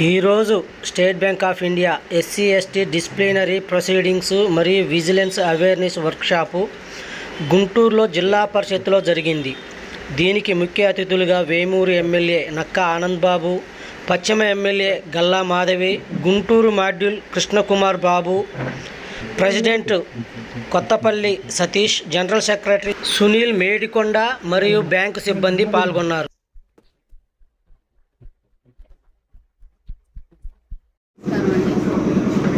ఈరోజు State Bank of India SC ST disciplinary proceedings మరియు vigilance awareness workshop గుంటూరులో జిల్లా పరిషత్లో జరిగింది. దీనికి ముఖ్య అతిథులుగా వేమూరు ఎమ్మెల్యే నక్కా ఆనంద్ బాబు, పశ్చిమ MLA Galla Madhavi, Guntur module Krishnakumar Babu, president Kothapalli Satish, general secretary Sunil Medikonda మరియు బ్యాంకు సిబ్బంది పాల్గొన్నారు.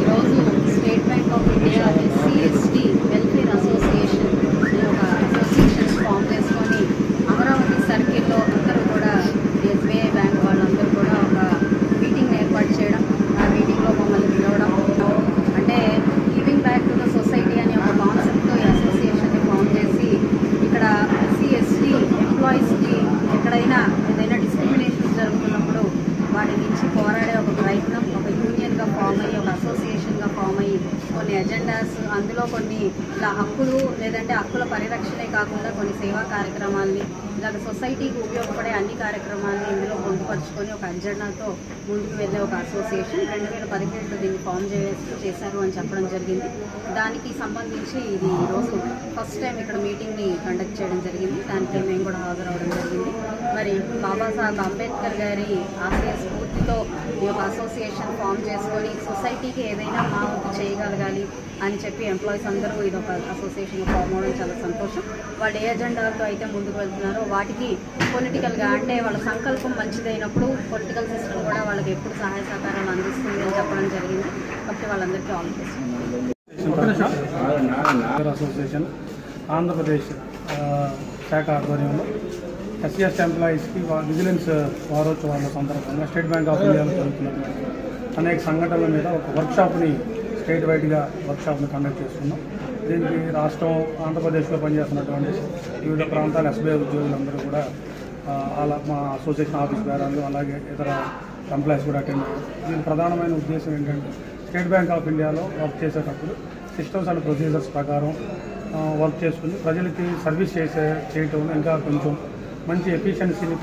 ఈరోజు State Bank of India SC ST welfare association ఒక అసోసియేషన్ ఫామ్ చేసుకొని అమరావతి సర్కిల్లో అందరూ కూడా ఎస్బీఐ బ్యాంక్ వాళ్ళందరూ కూడా ఒక మీటింగ్ ఏర్పాటు చేయడం, ఆ మీటింగ్లో మమ్మల్ని పిలవడం, అంటే giving back to the society అనే ఒక కాన్సెప్ట్తో ఈ అసోసియేషన్ని ఫామ్ చేసి ఇక్కడ ఎస్సీ ఎస్టీ ఎంప్లాయీస్కి ఎక్కడైనా ఏదైనా డిస్క్రిమినేషన్స్ జరుగుతున్నప్పుడు వాటి నుంచి పోరాడే ఒక ప్రయత్నం, ఒక యూనియన్గా ఫామ్ అయ్యి, ఒక అసోసియేషన్గా ఫామ్ అయ్యి కొన్ని ఎజెండాస్, అందులో కొన్ని ఇలా హక్కులు లేదంటే హక్కుల పరిరక్షణే కాకుండా కొన్ని సేవా కార్యక్రమాల్ని, ఇలాగ సొసైటీకి ఉపయోగపడే అన్ని కార్యక్రమాలని ఇందులో పొందుపరుచుకొని ఒక ఎజెండాతో ముందుకు వెళ్ళే ఒక అసోసియేషన్ 2017లో దీన్ని ఫామ్ చేశారు అని చెప్పడం జరిగింది. దానికి సంబంధించి ఇది ఈరోజు ఫస్ట్ టైం ఇక్కడ మీటింగ్ని కండక్ట్ చేయడం జరిగింది. దానికి మేము కూడా హాజరవడం జరిగింది. మరి బాబాసాహెబ్ అంబేద్కర్ గారి ఆశయ స్ఫూర్తితో ఈ యొక్క అసోసియేషన్ ఫామ్ చేసుకొని సొసైటీకి ఏదైనా మా వంతు చేయగలగాలి అని చెప్పి ఎంప్లాయీస్ అందరూ ఇది ఒక అసోసియేషన్ ఫామ్ అవ్వడం చాలా సంతోషం. వాళ్ళు ఏ ఎజెండాలతో అయితే ముందుకు వెళ్తున్నారో వాటికి పొలిటికల్గా, అంటే వాళ్ళ సంకల్పం మంచిదైనప్పుడు పొలిటికల్ సిస్టమ్ కూడా వాళ్ళకి ఎప్పుడు సహాయ సహకారాలు అందిస్తుంది అని చెప్పడం జరిగింది. కాబట్టి వాళ్ళందరికీ all the best. Association Andhra Pradesh శాఖ ఆధ్వర్యంలో ఎస్సీ ఎస్టీ ఎంప్లాయీస్కి విజిలెన్స్ వారోత్సవాల సందర్భంగా స్టేట్ బ్యాంక్ ఆఫ్ ఇండియాలో జరుగుతున్నటువంటి అనేక సంఘటనల మీద ఒక వర్క్షాప్ని స్టేట్ వైడ్గా వర్క్షాప్ని కండక్ట్ చేస్తున్నాం. దీనికి రాష్ట్రం ఆంధ్రప్రదేశ్లో పనిచేస్తున్నటువంటి వివిధ ప్రాంతాల ఎస్బీఐ ఉద్యోగులందరూ కూడా అలా మా అసోసియేషన్ ఆఫీస్ బేరాలు అలాగే ఇతర ఎంప్లాయీస్ కూడా అటెండ్ అయ్యారు. దీని ప్రధానమైన ఉద్దేశం ఏంటంటే స్టేట్ బ్యాంక్ ఆఫ్ ఇండియాలో వర్క్ చేసేటప్పుడు సిస్టమ్స్ అండ్ ప్రొసీజర్స్ ప్రకారం వర్క్ చేసుకుని ప్రజలకి సర్వీస్ చేయటం ఇంకా కొంచెం మంచి ఎఫిషియన్సీని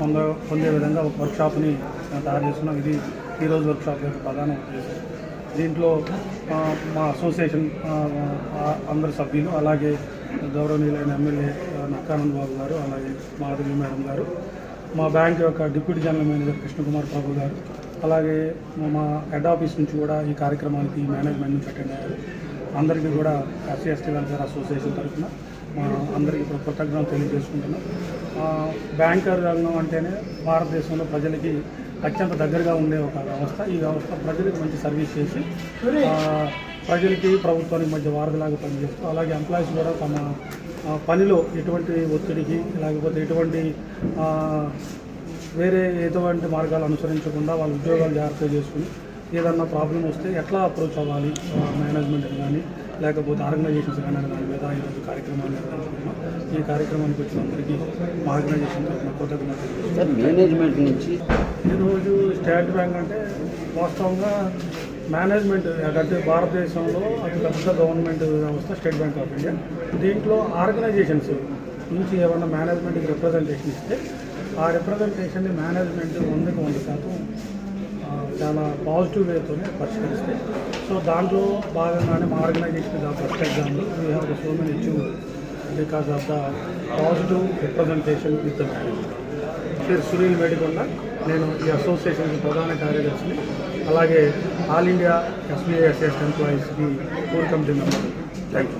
పొందే విధంగా ఒక వర్క్షాప్ని తయారు చేస్తున్నాం. ఇది ఈరోజు వర్క్షాప్ యొక్క ప్రధాన ఉద్దేశం. దీంట్లో మా అసోసియేషన్ అందరు సభ్యులు, అలాగే గౌరవనీయులైన ఎమ్మెల్యే నక్కా ఆనంద్ బాబు గారు, అలాగే మాధవి మేడం గారు, మా బ్యాంక్ యొక్క డిప్యూటీ జనరల్ మేనేజర్ కృష్ణకుమార్ బాబు గారు, అలాగే మా హెడ్ ఆఫీస్ నుంచి కూడా ఈ కార్యక్రమానికి మేనేజ్మెంట్ నుంచి అటెండ్ అయ్యారు. అందరికీ కూడా ఎస్సీ ఎస్టీ వెల్ఫేర్ అసోసియేషన్ తరఫున మా అందరికీ ఇప్పుడు కృతజ్ఞతలు తెలియజేసుకుంటున్నాం. బ్యాంకర్ రంగం అంటేనే భారతదేశంలో ప్రజలకి అత్యంత దగ్గరగా ఉండే ఒక వ్యవస్థ. ఈ వ్యవస్థ ప్రజలకు మంచి సర్వీస్ చేసి ప్రజలకి ప్రభుత్వానికి మధ్య వారధిలాగా పనిచేస్తూ, అలాగే ఎంప్లాయీస్ కూడా తమ పనిలో ఎటువంటి ఒత్తిడికి లేకపోతే ఎటువంటి మార్గాలు అనుసరించకుండా వాళ్ళ ఉద్యోగాలు జాగ్రత్తగా చేసుకుని ఏదన్నా ప్రాబ్లం వస్తే ఎట్లా అప్రోచ్ అవ్వాలి మేనేజ్మెంట్ కానీ లేకపోతే ఆర్గనైజేషన్స్ కానీ దాని మీద ఈరోజు కార్యక్రమాలు నిర్వహించుకున్నాం. ఈ కార్యక్రమానికి వచ్చిన అందరికీ మా ఆర్గనైజేషన్ తరఫున కృతజ్ఞతలు. మేనేజ్మెంట్ నుంచి ఈరోజు స్టేట్ బ్యాంక్ అంటే వాస్తవంగా మేనేజ్మెంట్ అంటే భారతదేశంలో అతి పెద్ద గవర్నమెంట్ వ్యవస్థ స్టేట్ బ్యాంక్ ఆఫ్ ఇండియా. దీంట్లో ఆర్గనైజేషన్స్ నుంచి ఏమన్నా మేనేజ్మెంట్కి రిప్రజెంటేషన్ ఇస్తే ఆ రిప్రజెంటేషన్ని మేనేజ్మెంట్ 100% చాలా పాజిటివ్ వేతోనే పరిష్కరిస్తాయి. సో దాంట్లో భాగంగానే మా organisation first example we have the so many achieve because of the positive representation with the management. పేరు సునీల్ మేడికొండ, నేను ఈ అసోసియేషన్కి ప్రధాన కార్యదర్శిని, అలాగే all India SBI SC ST ఎంప్లాయీస్కి core committee member. Thank you.